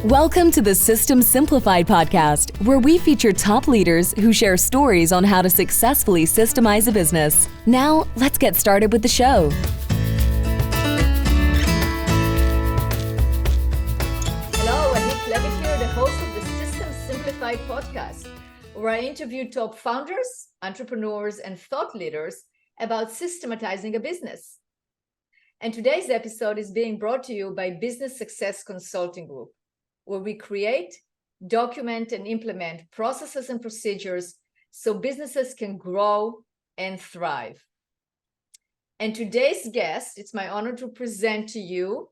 Welcome to the System Simplified podcast, where we feature top leaders who share stories on how to successfully systemize a business. Now, let's get started with the show. Hello, I'm Klevit here, the host of the System Simplified podcast, where I interview top founders, entrepreneurs, and thought leaders about systematizing a business. And today's episode is being brought to you by Business Success Consulting Group, where we create, document, and implement processes and procedures so businesses can grow and thrive. And today's guest, it's my honor to present to you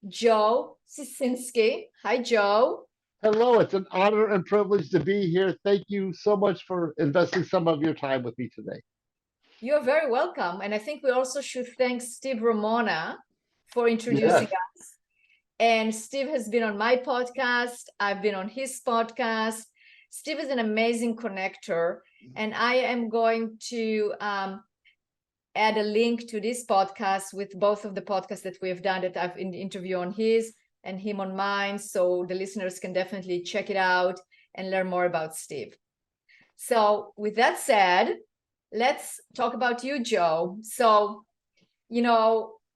Joe Siecinski. Hi, Joe. Hello, it's an honor and privilege to be here. Thank you so much for investing some of your time with me today. You're very welcome. And I think we also should thank Steve Ramona for introducing us. And Steve has been on my podcast. I've been on his podcast. Steve is an amazing connector. And I am going to add a link to this podcast with both of the podcasts that we have done, that I've interviewed on his and him on mine. So the listeners can definitely check it out and learn more about Steve. So with that said, let's talk about you, Joe. So,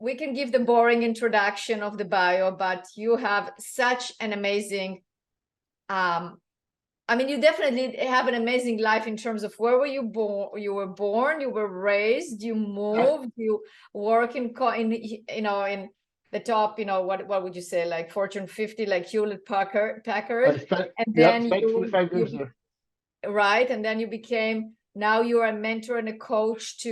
we can give the boring introduction of the bio, but you have such an amazing, you definitely have an amazing life in terms of where were you born? You were born, you were raised, you moved, you work in the top, what would you say, like Fortune 50, like Hewlett Packard, and then you 25 years there. Right, and then you became. Now you are a mentor and a coach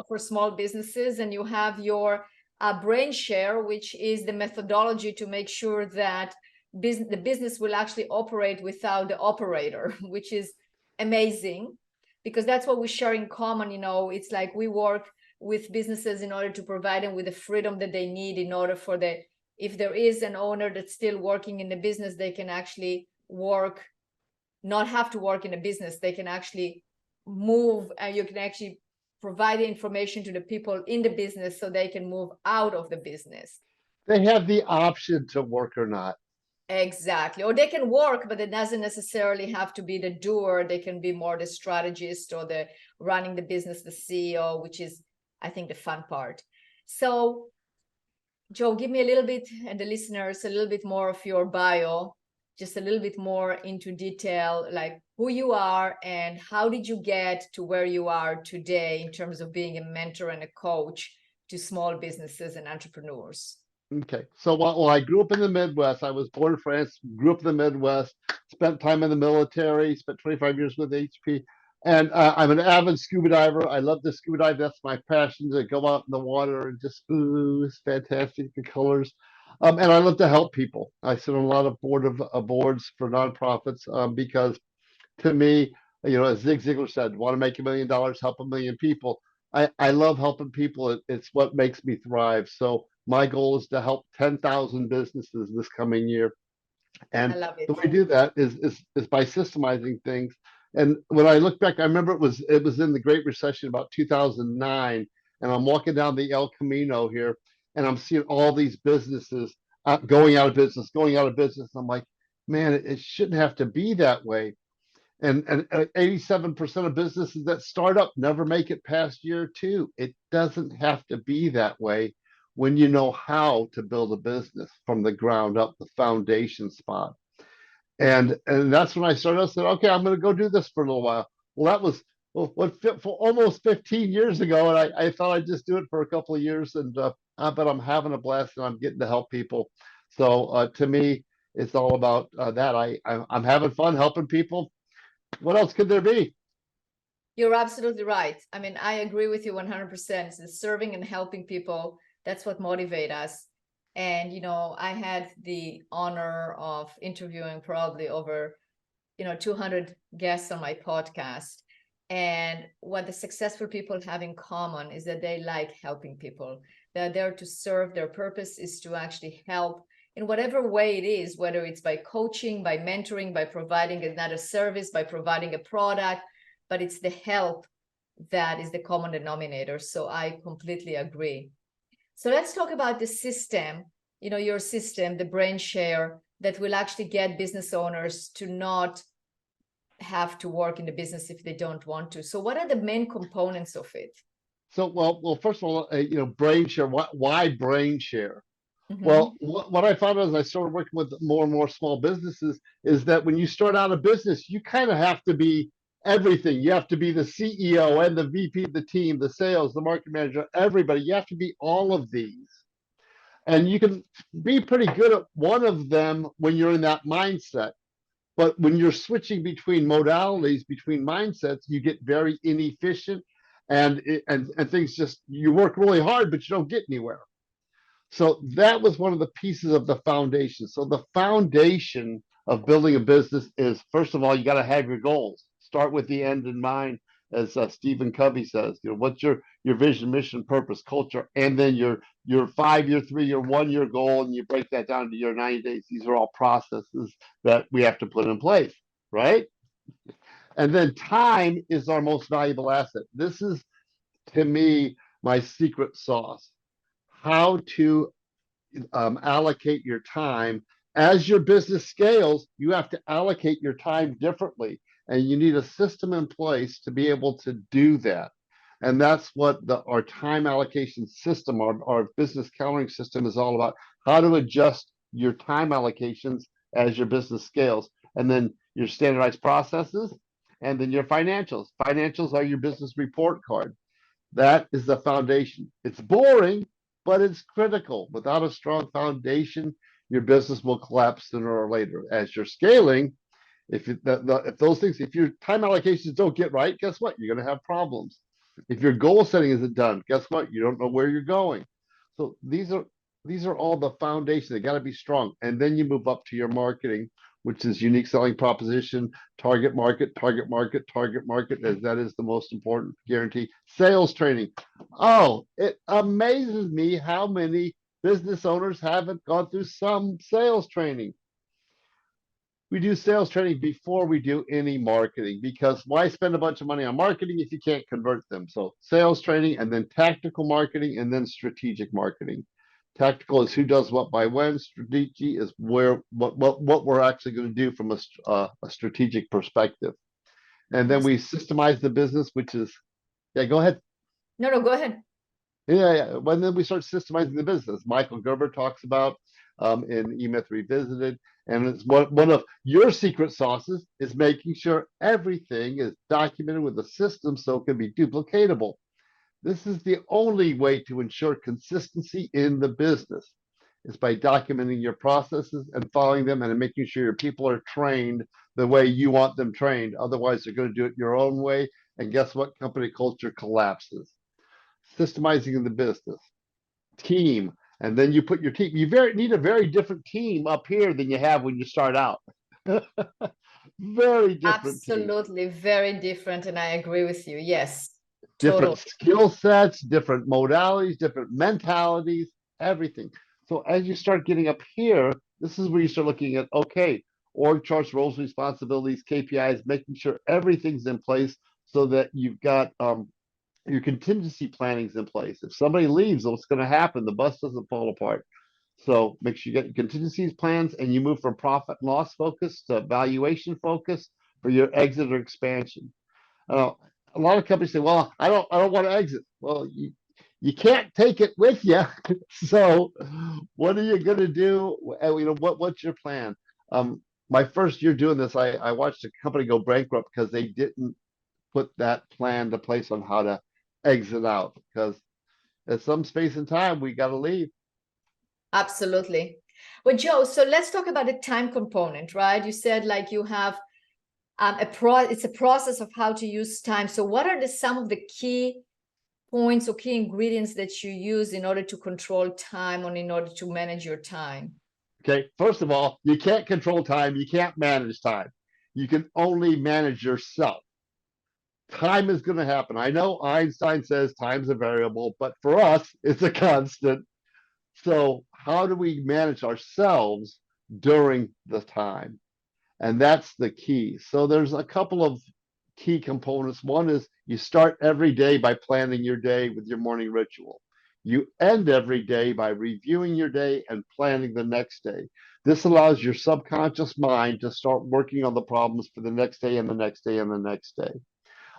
for small businesses, and you have your BrainSHARE, which is the methodology to make sure that the business will actually operate without the operator, which is amazing, because that's what we share in common. It's like we work with businesses in order to provide them with the freedom that they need in order for if there is an owner that's still working in the business, they can actually not have to work in a business. They can actually move, and you can actually provide the information to the people in the business so they can move out of the business. They have the option to work or not. Exactly. Or they can work, but it doesn't necessarily have to be the doer. They can be more the strategist or the running the business, the CEO, which is, I think, the fun part. So, Joe, give me a little bit, and the listeners, a little bit more of your bio, just a little bit more into detail, like who you are and how did you get to where you are today in terms of being a mentor and a coach to small businesses and entrepreneurs. Okay, so while I grew up in the Midwest, I was born in France, grew up in the Midwest, spent time in the military, spent 25 years with HP, and I'm an avid scuba diver. I love to scuba dive. That's my passion, to go out in the water and just, it's fantastic, the colors. And I love to help people. I sit on a lot of boards for nonprofits because, to me, as Zig Ziglar said, want to make $1 million, help 1 million people. I love helping people. It's what makes me thrive. So my goal is to help 10,000 businesses this coming year. And I love it. The way to do that is by systemizing things. And when I look back, I remember it was in the Great Recession about 2009, and I'm walking down the El Camino here, and I'm seeing all these businesses going out of business. I'm like, man, it shouldn't have to be that way. And 87% of businesses that start up never make it past year 2. It doesn't have to be that way when you know how to build a business from the ground up, the foundation spot. And that's when I started. I said, okay, I'm going to go do this for a little while. Well, that was for almost 15 years ago, and I thought I'd just do it for a couple of years, but I'm having a blast, and I'm getting to help people. So to me, it's all about that. I'm having fun helping people. What else could there be? You're absolutely right. I agree with you 100%. It's the serving and helping people. That's what motivates us. And, I had the honor of interviewing probably over, 200 guests on my podcast. And what the successful people have in common is that they like helping people. They're there to serve. Their purpose is to actually help in whatever way it is, whether it's by coaching, by mentoring, by providing another service, by providing a product, but it's the help that is the common denominator. So I completely agree. So let's talk about the system, your system, the BrainSHARE that will actually get business owners to not have to work in the business if they don't want to. So what are the main components of it? So, well, first of all, BrainSHARE. Why BrainSHARE? Mm-hmm. Well, what I found as I started working with more and more small businesses is that when you start out a business, you kind of have to be everything. You have to be the CEO and the VP of the team, the sales, the market manager, everybody. You have to be all of these. And you can be pretty good at one of them when you're in that mindset. But when you're switching between modalities, between mindsets, you get very inefficient and things just, you work really hard, but you don't get anywhere. So that was one of the pieces of the foundation. So the foundation of building a business is, first of all, you got to have your goals. Start with the end in mind, as Stephen Covey says. What's your vision, mission, purpose, culture, and then your 5-year, 3-year, 1-year goal, and you break that down to your 90 days. These are all processes that we have to put in place, right? And then time is our most valuable asset. This is, to me, my secret sauce. How to allocate your time. As your business scales, you have to allocate your time differently, and you need a system in place to be able to do that. And that's what our time allocation system, our business calendaring system, is all about. How to adjust your time allocations as your business scales, and then your standardized processes, and then your financials. Financials are your business report card. That is the foundation. It's boring, but it's critical. Without a strong foundation, your business will collapse sooner or later. As you're scaling, if your time allocations don't get right, guess what? You're going to have problems. If your goal setting isn't done, guess what? You don't know where you're going. So these are all the foundations. They got to be strong, and then you move up to your marketing, which is unique selling proposition, target market, as that is the most important guarantee. Sales training. Oh, it amazes me how many business owners haven't gone through some sales training. We do sales training before we do any marketing, because why spend a bunch of money on marketing if you can't convert them? So sales training, and then tactical marketing, and then strategic marketing. Tactical is who does what by when. Strategy is what we're actually going to do from a strategic perspective. And then we systemize the business, which is, yeah, go ahead. No, go ahead. Yeah. When then we start systemizing the business, Michael Gerber talks about in E-Myth Revisited, and it's one of your secret sauces is making sure everything is documented with a system so it can be duplicatable. This is the only way to ensure consistency in the business, is by documenting your processes and following them, and making sure your people are trained the way you want them trained. Otherwise, they're going to do it your own way. And guess what? Company culture collapses. Systemizing in the business. Team. And then you put your team. You need a very different team up here than you have when you start out. Very different. Absolutely, very different. And I agree with you. Yes. Different skill sets, different modalities, different mentalities, everything. So as you start getting up here, this is where you start looking at, okay, org charts, roles, responsibilities, KPIs, making sure everything's in place so that you've got your contingency planning's in place. If somebody leaves, what's going to happen? The bus doesn't fall apart. So make sure you get your contingencies plans, and you move from profit and loss focus to valuation focus for your exit or expansion. A lot of companies say, well, I don't want to exit. Well, you can't take it with you. So what are you going to do? What's your plan? My first year doing this, I watched a company go bankrupt because they didn't put that plan to place on how to exit out, because at some space and time, we got to leave. Absolutely. Well, Joe, so let's talk about the time component, right? You said like you have it's a process of how to use time. So what are some of the key points or key ingredients that you use in order to control time, or in order to manage your time? Okay, first of all, you can't control time. You can't manage time. You can only manage yourself. Time is going to happen. I know Einstein says time's a variable, but for us, it's a constant. So how do we manage ourselves during the time? And that's the key. So there's a couple of key components. One is you start every day by planning your day with your morning ritual. You end every day by reviewing your day and planning the next day. This allows your subconscious mind to start working on the problems for the next day and the next day and the next day.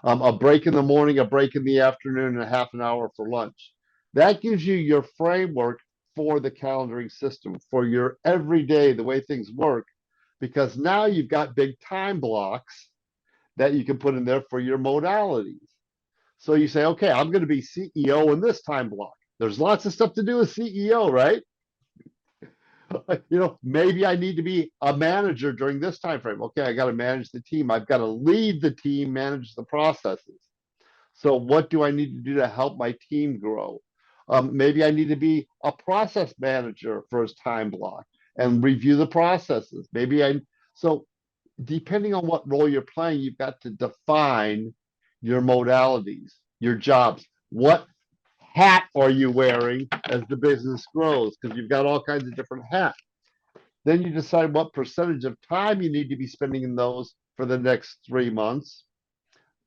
A break in the morning, a break in the afternoon, and a half an hour for lunch. That gives you your framework for the calendaring system, for your everyday, the way things work, because now you've got big time blocks that you can put in there for your modalities. So you say, okay, I'm going to be CEO in this time block. There's lots of stuff to do as CEO, right? Maybe I need to be a manager during this time frame. Okay, I got to manage the team. I've got to lead the team, manage the processes. So what do I need to do to help my team grow? Maybe I need to be a process manager for his time block and review the processes. So depending on what role you're playing, you've got to define your modalities, your jobs. What hat are you wearing as the business grows? Because you've got all kinds of different hats. Then you decide what percentage of time you need to be spending in those for the next 3 months.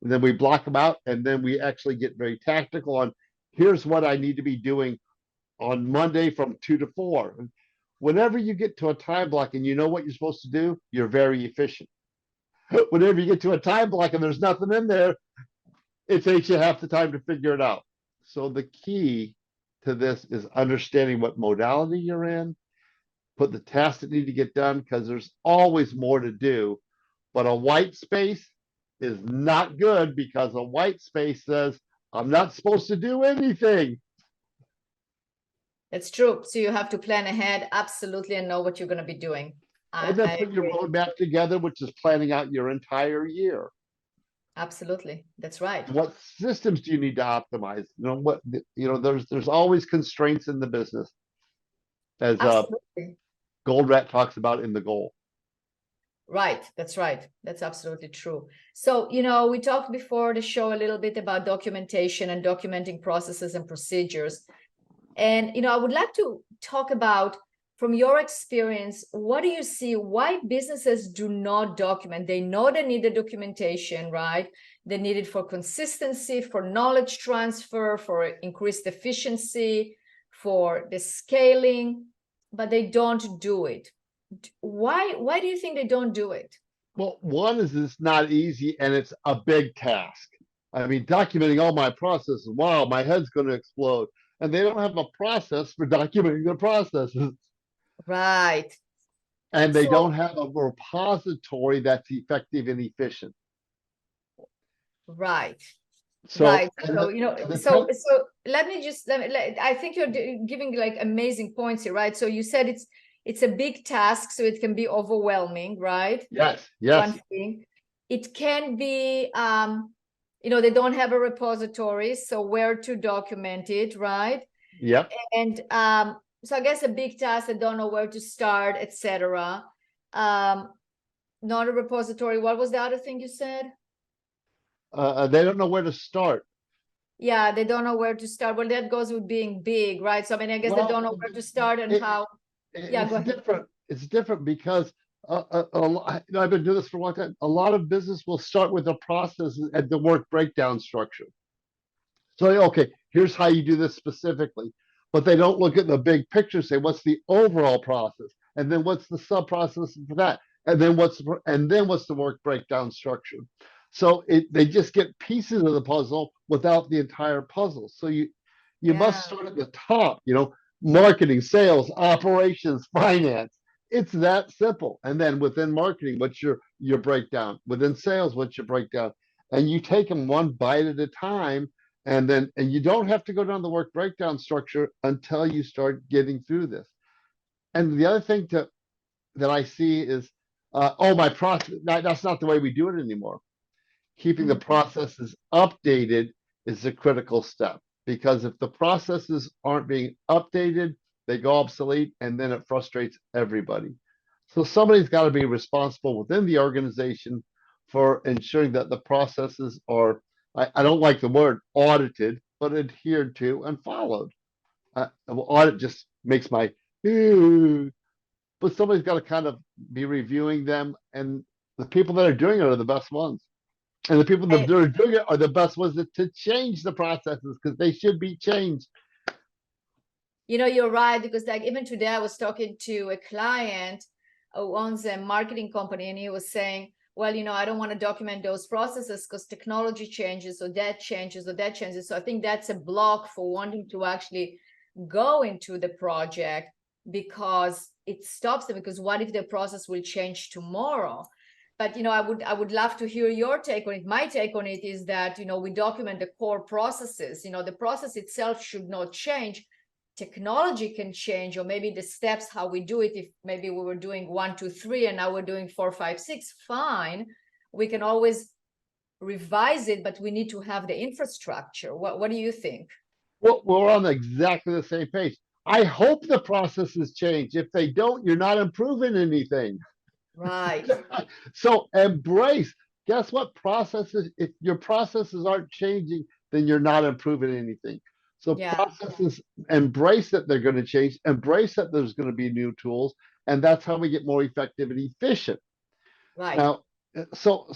And then we block them out, and then we actually get very tactical on here's what I need to be doing on Monday from 2 to 4. Whenever you get to a time block and you know what you're supposed to do, you're very efficient. Whenever you get to a time block and there's nothing in there, it takes you half the time to figure it out. So the key to this is understanding what modality you're in, put the tasks that need to get done, because there's always more to do. But a white space is not good, because a white space says, I'm not supposed to do anything. That's true. So you have to plan ahead, absolutely, and know what you're going to be doing. And then put your roadmap together, which is planning out your entire year. Absolutely, that's right. What systems do you need to optimize? There's always constraints in the business, as Goldratt talks about in The Goal. Right, that's right. That's absolutely true. So, we talked before the show a little bit about documentation and documenting processes and procedures. And, I would like to talk about, from your experience, what do you see why businesses do not document? They know they need the documentation, right? They need it for consistency, for knowledge transfer, for increased efficiency, for the scaling, but they don't do it. Why do you think they don't do it? Well, one is it's not easy and it's a big task. I mean, documenting all my processes, wow, my head's going to explode. And they don't have a process for documenting the processes. Right. And they don't have a repository that's effective and efficient. Right. So, right. So, I think you're giving like amazing points here, right? So you said it's a big task, so it can be overwhelming, right? Yes. One thing. It can be, they don't have a repository, so where to document it, right? Yep. And so I guess a big task, I don't know where to start, etc. Not a repository. What was the other thing you said? They don't know where to start. Yeah, they don't know where to start. Well, that goes with being big, right? So I mean, I guess they don't know where to start and how. Yeah, go ahead. Different. It's different because I've been doing this for a long time. A lot of business will start with the process and the work breakdown structure. So, okay, here's how you do this specifically. But they don't look at the big picture, say, what's the overall process? And then what's the sub-process for that? And then what's the work breakdown structure? So they just get pieces of the puzzle without the entire puzzle. So you must start at the top, marketing, sales, operations, finance. It's that simple. And then within marketing, what's your breakdown? Within sales, what's your breakdown? And you take them one bite at a time. And you don't have to go down the work breakdown structure until you start getting through this. And the other thing that I see is, my process, that's not the way we do it anymore. Keeping the processes updated is a critical step, because if the processes aren't being updated, they go obsolete, and then it frustrates everybody. So somebody's got to be responsible within the organization for ensuring that the processes are, I don't like the word audited, but adhered to and followed. Audit just makes my, but somebody's got to kind of be reviewing them, and the people that are doing it are the best ones. And the people that are doing it are the best ones to change the processes, because they should be changed. You're right, because like even today I was talking to a client who owns a marketing company, and he was saying, well, I don't want to document those processes because technology changes, or that changes, or that changes. So I think that's a block for wanting to actually go into the project, because it stops them. Because what if the process will change tomorrow? But I would love to hear your take on it. My take on it is that we document the core processes. The process itself should not change. Technology can change, or maybe the steps how we do it. If maybe we were doing 1, 2, 3 and now we're doing 4, 5, 6, fine, we can always revise it, but we need to have the infrastructure. What do you think? Well, we're on exactly the same page. I hope the processes change. If they don't, you're not improving anything. Right. So embrace. Guess what? Processes, if your processes aren't changing, then you're not improving anything. So Yeah. processes, embrace that they're going to change, embrace that there's going to be new tools, and that's how we get more effective and efficient. Right. Now, so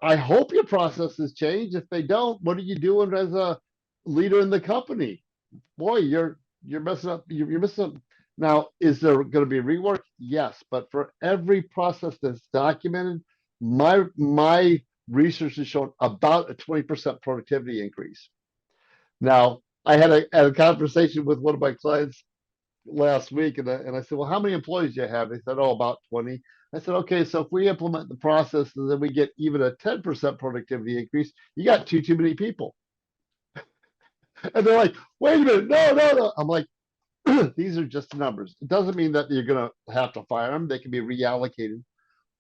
I hope your processes change. If they don't, what are you doing as a leader in the company? Boy, you're messing up. You're messing up. Now, is there going to be rework? Yes, but for every process that's documented, my research has shown about a 20% productivity increase. Now, I had a conversation with one of my clients last week, and I said, well, how many employees do you have? They said, oh, about 20. I said, okay, so if we implement the process and then we get even a 10% productivity increase, you got too many people. And they're like, wait a minute, no. I'm like, these are just numbers. It doesn't mean that you're going to have to fire them. They can be reallocated.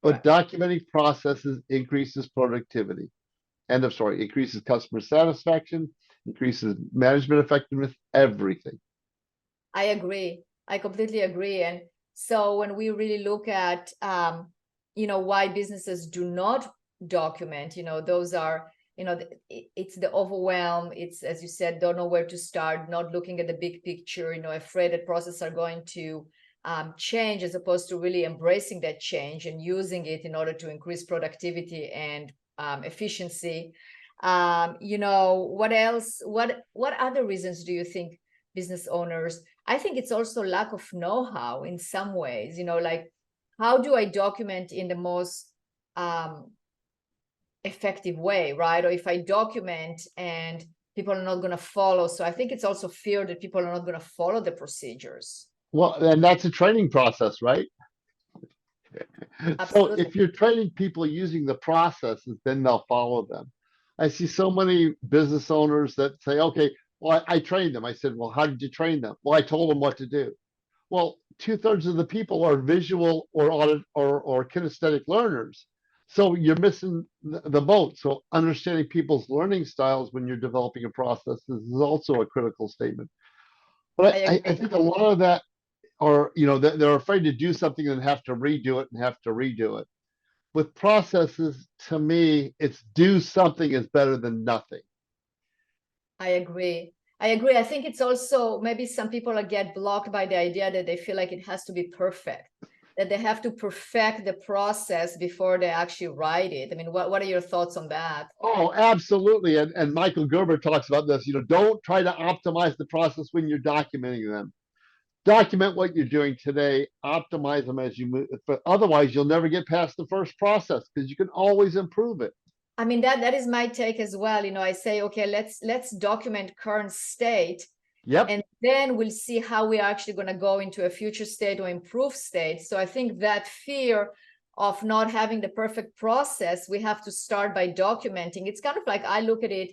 But documenting processes increases productivity. End of story. Increases customer satisfaction, increases management effectiveness, everything. I agree. I completely agree. And so when we really look at, why businesses do not document, those are, it's the overwhelm. It's, as you said, don't know where to start, not looking at the big picture, afraid that processes are going to change, as opposed to really embracing that change and using it in order to increase productivity and efficiency. What else? What other reasons do you think business owners? I think it's also lack of know-how in some ways, like, how do I document in the most effective way, right? Or if I document and people are not going to follow. So I think it's also fear that people are not going to follow the procedures. Well, and that's a training process, right? So if you're training people using the processes, then they'll follow them. I see so many business owners that say, okay, well, I trained them. I said, well, how did you train them? Well, I told them what to do. Well, 2/3 of the people are visual or kinesthetic learners. So you're missing the boat. So understanding people's learning styles when you're developing a process is also a critical statement. But I think a lot of that are, they're afraid to do something and have to redo it. With processes, to me, it's do something is better than nothing. I agree. I think it's also, maybe some people get blocked by the idea that they feel like it has to be perfect, that they have to perfect the process before they actually write it. I mean, what are your thoughts on that? Oh, absolutely. And Michael Gerber talks about this. Don't try to optimize the process when you're documenting them. Document what you're doing today, optimize them as you move. But otherwise, you'll never get past the first process because you can always improve it. I mean, that is my take as well. I say, okay, let's document current state. Yep. And then we'll see how we're actually going to go into a future state or improved state. So I think that fear of not having the perfect process, we have to start by documenting. It's kind of like, I look at it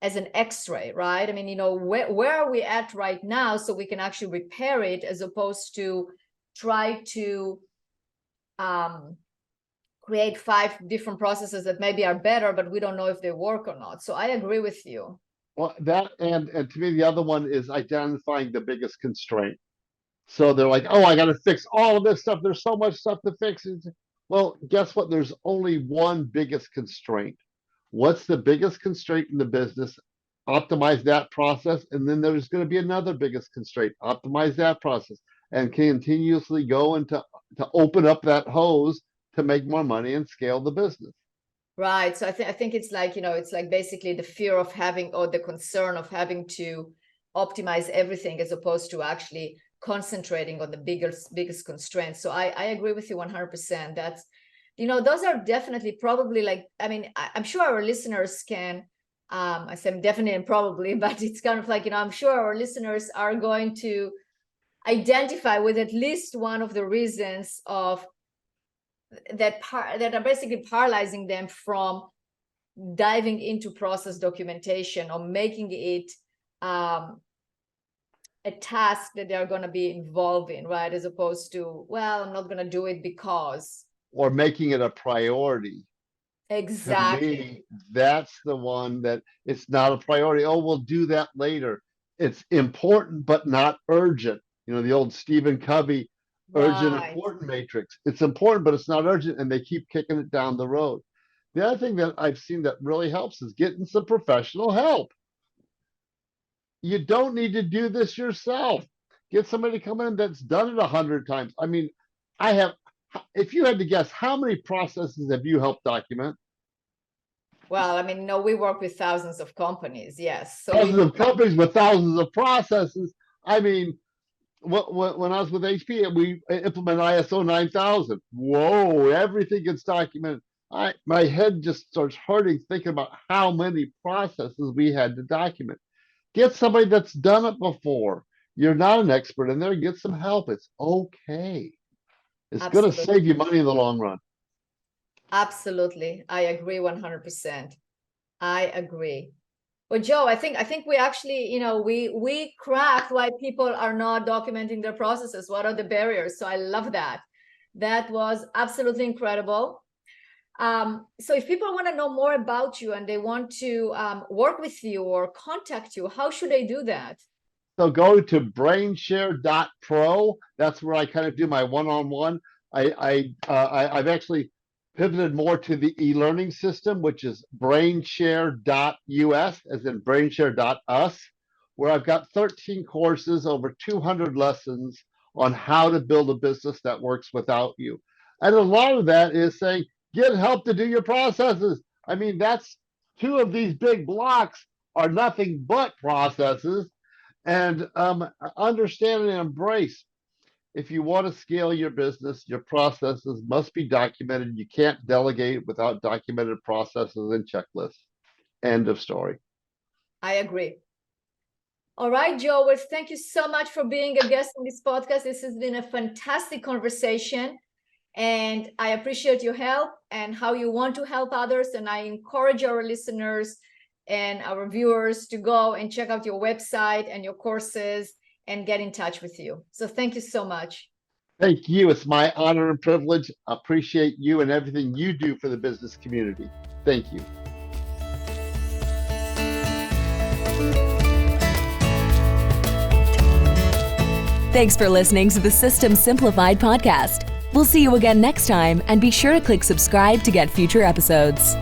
as an X-ray, right? I mean, where are we at right now, so we can actually repair it, as opposed to try to create 5 different processes that maybe are better, but we don't know if they work or not. So I agree with you. Well, that and to me, the other one is identifying the biggest constraint. So they're like, oh, I got to fix all of this stuff. There's so much stuff to fix. Well, guess what? There's only one biggest constraint. What's the biggest constraint in the business? Optimize that process. And then there's going to be another biggest constraint. Optimize that process and continuously go into to open up that hose to make more money and scale the business. Right. So I think it's like, it's like basically the fear of having, or the concern of having to optimize everything as opposed to actually concentrating on the biggest constraints. So I agree with you 100%. That's, those are definitely probably like, I mean, I'm sure our listeners can, I say definitely and probably, but it's kind of like, I'm sure our listeners are going to identify with at least one of the reasons of that are basically paralyzing them from diving into process documentation or making it a task that they're going to be involved in, right? As opposed to, well, I'm not going to do it because. Or making it a priority. Exactly. To me, that's the one that it's not a priority. Oh, we'll do that later. It's important, but not urgent. The old Stephen Covey urgent important matrix. It's important, but it's not urgent, and they keep kicking it down the road. The other thing that I've seen that really helps is getting some professional help. You don't need to do this yourself. Get somebody to come in that's done it 100 times. I mean, if you had to guess, how many processes have you helped document? Well, I mean, no, we work with thousands of companies, yes. So thousands of companies with thousands of processes. I mean, when I was with HP, we implemented ISO 9000. Whoa, everything gets documented. My head just starts hurting thinking about how many processes we had to document. Get somebody that's done it before. You're not an expert in there. Get some help. It's okay. It's going to save you money in the long run. Absolutely. I agree 100%. I agree. Well, Joe, I think we actually, we cracked why people are not documenting their processes. What are the barriers? So I love that. That was absolutely incredible. So if people want to know more about you and they want to work with you or contact you, how should they do that? So go to BrainSHARE.pro. That's where I kind of do my one-on-one. I've actually pivoted more to the e-learning system, which is BrainSHARE.us, as in BrainSHARE.us, where I've got 13 courses, over 200 lessons on how to build a business that works without you. And a lot of that is saying, get help to do your processes. I mean, that's two of these big blocks are nothing but processes. And understand and embrace. If you want to scale your business, your processes must be documented. You can't delegate without documented processes and checklists. End of story. I agree. All right, Joe, well, thank you so much for being a guest on this podcast. This has been a fantastic conversation. And I appreciate your help and how you want to help others. And I encourage our listeners and our viewers to go and check out your website and your courses and get in touch with you. So thank you so much. Thank you. It's my honor and privilege. I appreciate you and everything you do for the business community. Thank you. Thanks for listening to the System Simplified podcast. We'll see you again next time, and be sure to click subscribe to get future episodes.